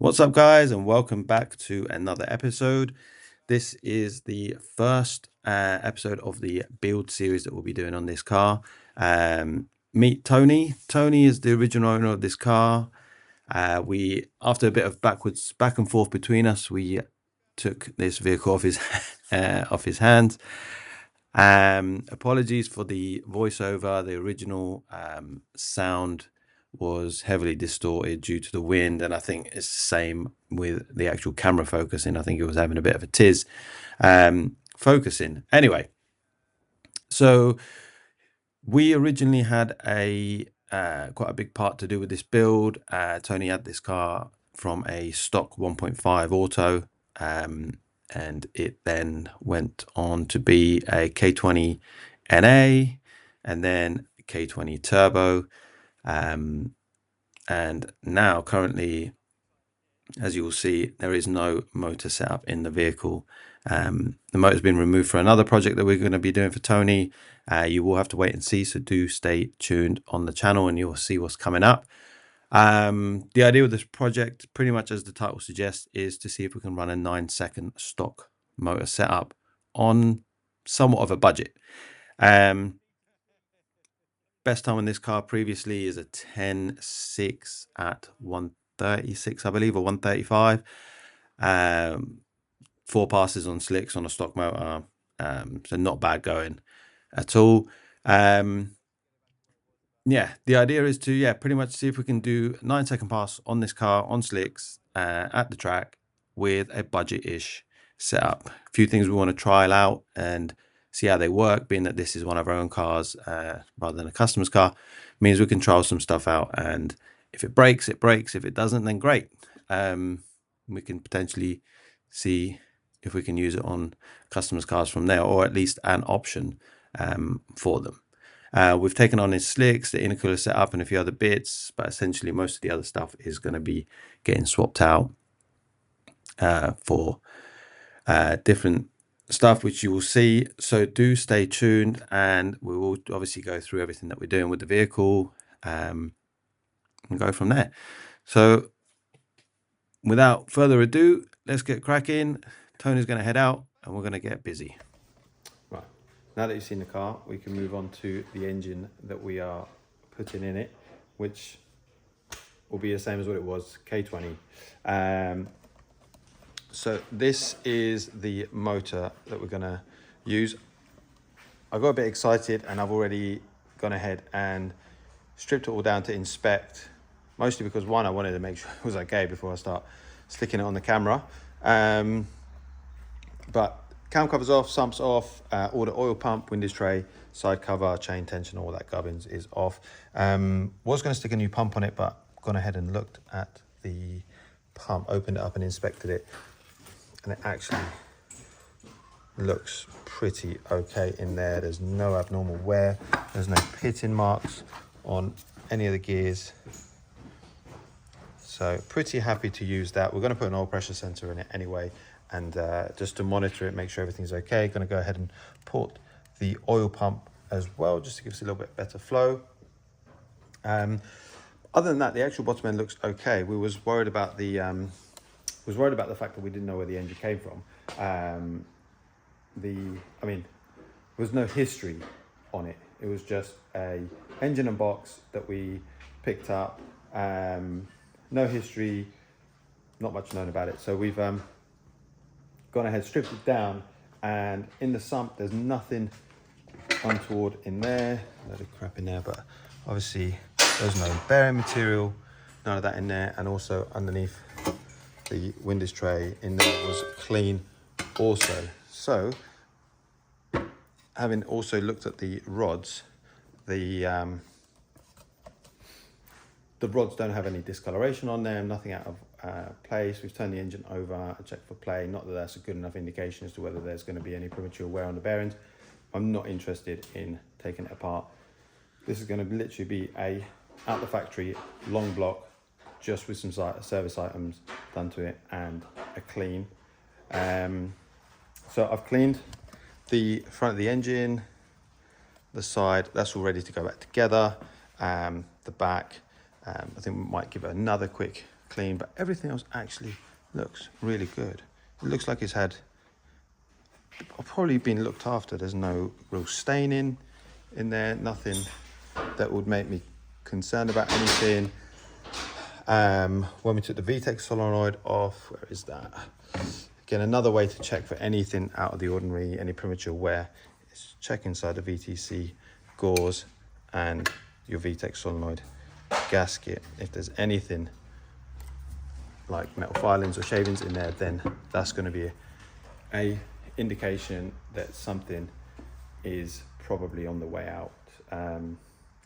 What's up, guys, and welcome back to another episode. This is the first episode of the build series that we'll be doing on this car. Meet Tony. Tony is the original owner of this car. After a bit of back and forth between us, we took this vehicle off his hands. Apologies for the voiceover. The original sound was heavily distorted due to the wind, and I think it's the same with the actual camera focusing. I think it was having a bit of a tiz focusing. Anyway, so we originally had quite a big part to do with this build. Tony had this car from a stock 1.5 auto, and it then went on to be a K20 NA and then K20 Turbo. And now currently, as you will see, there is no motor setup in the vehicle. The motor's been removed for another project that we're going to be doing for Tony. You will have to wait and see, so do stay tuned on the channel and you'll see what's coming up. The idea of this project, pretty much as the title suggests, is to see if we can run a 9-second stock motor setup on somewhat of a budget. Best time on this car previously is a 10.6 at 136, I believe, or 135. 4 passes on slicks on a stock motor, so not bad going at all. Yeah, the idea is to pretty much see if we can do 9-second pass on this car on slicks at the track with a budget-ish setup. A few things we want to trial out and see how they work, being that this is one of our own cars rather than a customer's car, means we can trial some stuff out, and if it breaks, it breaks. If it doesn't, then great. We can potentially see if we can use it on customers' cars from there, or at least an option for them. We've taken on his slicks, the intercooler setup, and a few other bits, but essentially most of the other stuff is going to be getting swapped out for different stuff, which you will see. So do stay tuned, and we will obviously go through everything that we're doing with the vehicle and go from there. So without further ado, let's get cracking. Tony's going to head out and we're going to get busy. Right, now that you've seen the car, we can move on to the engine that we are putting in it, which will be the same as what it was, K20. So this is the motor that we're going to use. I got a bit excited and I've already gone ahead and stripped it all down to inspect, mostly because one, I wanted to make sure it was okay before I start sticking it on the camera. But cam covers off, sumps off, all the oil pump, windows tray, side cover, chain tension, all that gubbins is off. Was going to stick a new pump on it, but gone ahead and looked at the pump, opened it up and inspected it, and it actually looks pretty okay in there. There's no abnormal wear, there's no pitting marks on any of the gears, so pretty happy to use that. We're going to put an oil pressure sensor in it anyway, and just to monitor it, make sure everything's okay. Going to go ahead and port the oil pump as well, just to give us a little bit better flow. Other than that, the actual bottom end looks okay. We was worried about the fact that we didn't know where the engine came from. There was no history on it. It was just a engine and box that we picked up. No history, not much known about it. So we've gone ahead, stripped it down, and in the sump, there's nothing untoward in there. A load of crap in there, but obviously there's no bearing material, none of that in there. And also underneath the windows tray in there was clean also. So having also looked at the rods, the rods don't have any discoloration on them, nothing out of place. We've turned the engine over, checked for play. Not that that's a good enough indication as to whether there's going to be any premature wear on the bearings. I'm not interested in taking it apart. This is going to literally be a out the factory long block, just with some service items done to it and a clean. So I've cleaned the front of the engine, the side, that's all ready to go back together. The back, I think we might give it another quick clean, but everything else actually looks really good. It looks like it's had probably been looked after. There's no real staining in there, nothing that would make me concerned about anything. When we took the VTEC solenoid off, where is that? Again, another way to check for anything out of the ordinary, any premature wear, is check inside the VTC gauze and your VTEC solenoid gasket. If there's anything like metal filings or shavings in there, then that's going to be a indication that something is probably on the way out.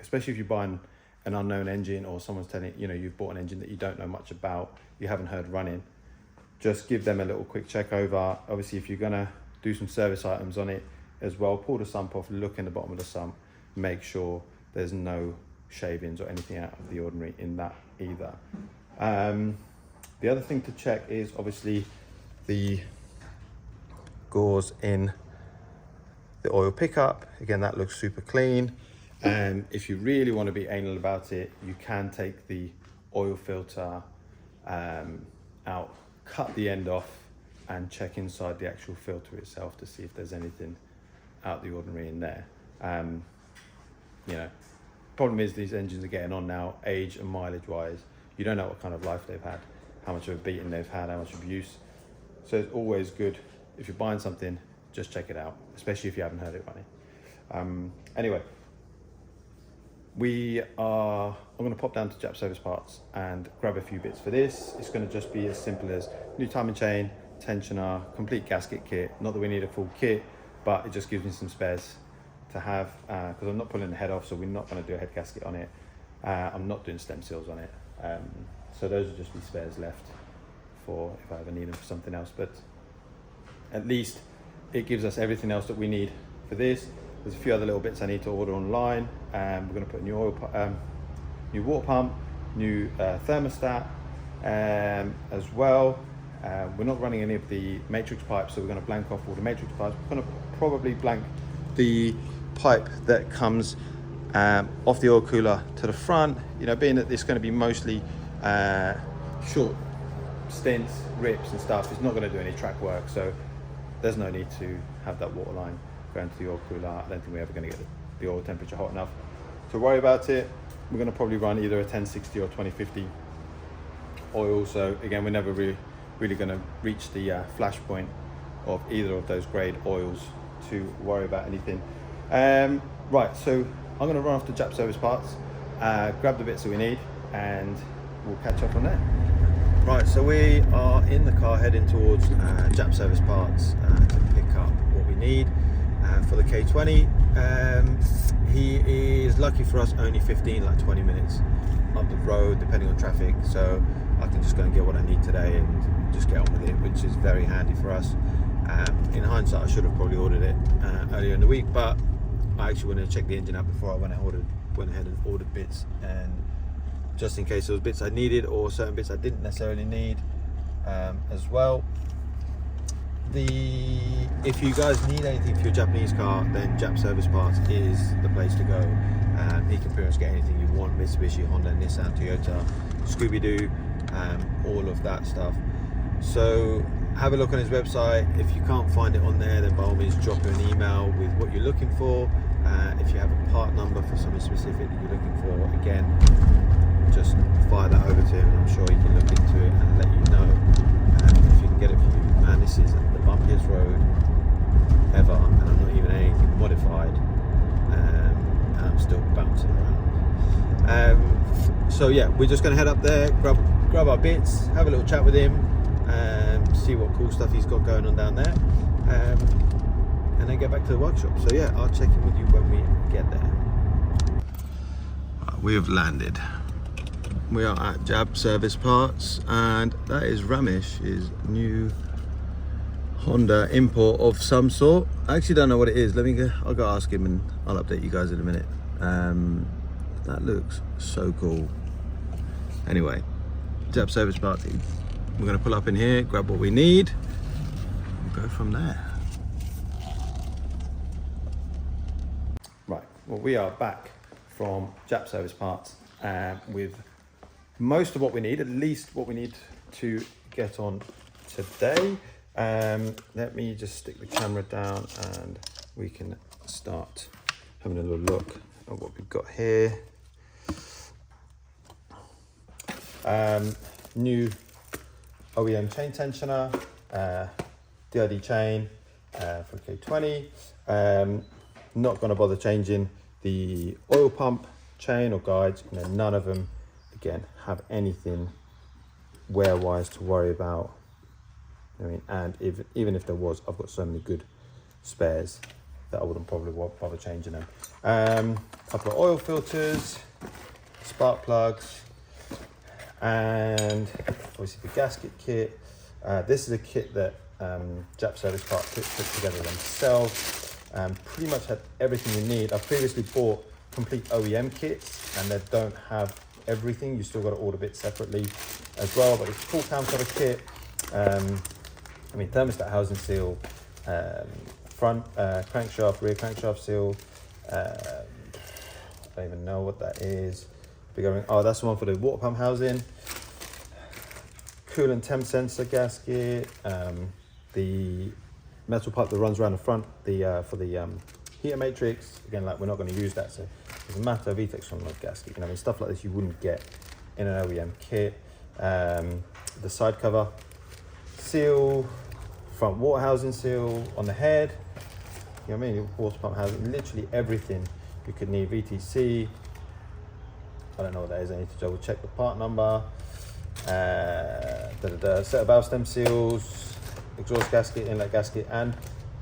Especially if you're buying an unknown engine, or someone's telling you, you've bought an engine that you don't know much about, you haven't heard running, just give them a little quick check over. Obviously, if you're gonna do some service items on it as well, pull the sump off, look in the bottom of the sump, make sure there's no shavings or anything out of the ordinary in that either. The other thing to check is obviously the gauze in the oil pickup. Again, that looks super clean. And if you really want to be anal about it, you can take the oil filter out, cut the end off, and check inside the actual filter itself to see if there's anything out the ordinary in there. Problem is these engines are getting on now, age and mileage wise. You don't know what kind of life they've had, how much of a beating they've had, how much abuse. So it's always good, if you're buying something, just check it out, especially if you haven't heard it running. Anyway, I'm going to pop down to Jap Service Parts and grab a few bits for this. It's going to just be as simple as new timing chain, tensioner, complete gasket kit. Not that we need a full kit, but it just gives me some spares to have, because I'm not pulling the head off, so we're not going to do a head gasket on it. I'm not doing stem seals on it. So those will just be spares left for if I ever need them for something else. But at least it gives us everything else that we need for this. There's a few other little bits I need to order online. We're going to put a new water pump, new thermostat as well. We're not running any of the matrix pipes, so we're going to blank off all the matrix pipes. We're going to probably blank the pipe that comes off the oil cooler to the front. Being that it's going to be mostly short stints, rips and stuff, it's not going to do any track work, so there's no need to have that water line going to the oil cooler. I don't think we're ever going to get the oil temperature hot enough to worry about it. We're going to probably run either a 1060 or 2050 oil, so again, we're never really going to reach the flash point of either of those grade oils to worry about anything. Right, so I'm going to run off to Jap Service Parts, grab the bits that we need, and we'll catch up from there. Right, so we are in the car heading towards Jap Service Parts to pick up what we need for the K20. He is, lucky for us, only 20 minutes up the road, depending on traffic, so I can just go and get what I need today and just get on with it, which is very handy for us. In hindsight, I should have probably ordered it earlier in the week, but I actually wanted to check the engine out before I went ahead and ordered bits, and just in case there was bits I needed or certain bits I didn't necessarily need as well. If you guys need anything for your Japanese car, then Jap Service Parts is the place to go. You can pretty much get anything you want: Mitsubishi, Honda, Nissan, Toyota, Scooby-Doo, all of that stuff. So have a look on his website. If you can't find it on there, then by all means drop him an email with what you're looking for. If you have a part number for something specific that you're looking for, again, just fire that over to him, and I'm sure he can look into it and let you know if you can get it for you. Man, this is the bumpiest road ever, and I'm not even anything modified, and I'm still bouncing around. So yeah, we're just going to head up there, grab our bits, have a little chat with him, see what cool stuff he's got going on down there, and then get back to the workshop. So yeah, I'll check in with you when we get there. We have landed. We are at Jap Service Parts, and that is Ramesh's new Honda import of some sort. I actually don't know what it is. I'll go ask him and I'll update you guys in a minute. That looks so cool. Anyway, Jap Service Parts. We're going to pull up in here, grab what we need, and go from there. Right, well, we are back from Jap Service Parts with most of what we need, at least what we need to get on today. Let me just stick the camera down and we can start having a little look at what we've got here. New OEM chain tensioner, DRD chain for K20. Not going to bother changing the oil pump chain or guides. You know, none of them, again, have anything wear-wise to worry about. I mean, and even if there was, I've got so many good spares that I wouldn't probably bother changing them. Couple of oil filters, spark plugs, and obviously the gasket kit. This is a kit that Jap Service Park put together themselves. Pretty much had everything you need. I've previously bought complete OEM kits and they don't have everything. You still got to order bits separately as well, but it's a full cam cover kit. I mean, thermostat housing seal, front crankshaft, rear crankshaft seal. I don't even know what that is. Oh, that's the one for the water pump housing. Coolant temp sensor gasket. The metal pipe that runs around the front, for the heater matrix. Again, like we're not going to use that, so there's a matter of VTEX on the gasket. You know, I mean, stuff like this you wouldn't get in an OEM kit. The side cover seal, front water housing seal on the head. You know what I mean? Water pump housing, literally everything you could need. VTC. I don't know what that is. I need to double check the part number. Set of valve stem seals, exhaust gasket, inlet gasket, and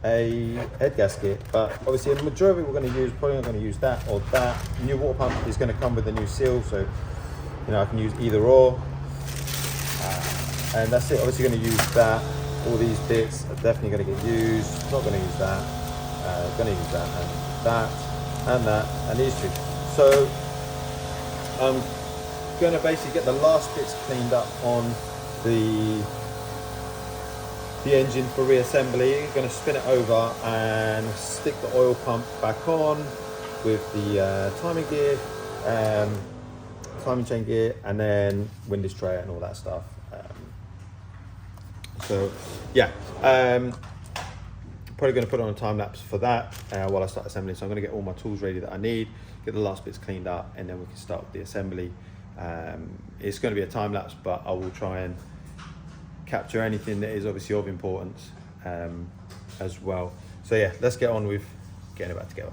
a head gasket. But obviously, the majority we're going to use, probably not going to use that or that. New water pump is going to come with a new seal, so you know I can use either or. And that's it. Obviously, going to use that. All these bits are definitely going to get used. Not going to use that. Going to use that and that and these two. So I'm going to basically get the last bits cleaned up on the engine for reassembly. Going to spin it over and stick the oil pump back on with the timing gear, timing chain gear, and then wind tray and all that stuff. So yeah, probably going to put on a time lapse for that while I start assembling. So I'm going to get all my tools ready that I need, get the last bits cleaned up, and then we can start with the assembly. It's going to be a time lapse, but I will try and capture anything that is obviously of importance as well. So yeah, let's get on with getting it back together.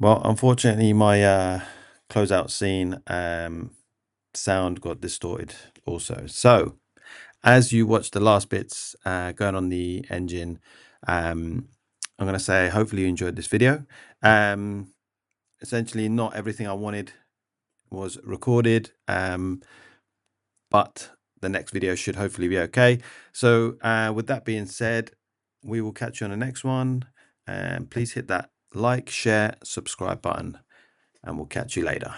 Well, unfortunately, my closeout scene sound got distorted also. So as you watch the last bits going on the engine, I'm going to say hopefully you enjoyed this video. Essentially, not everything I wanted was recorded, but the next video should hopefully be okay. So with that being said, we will catch you on the next one, and please hit that like, share, subscribe button, and we'll catch you later.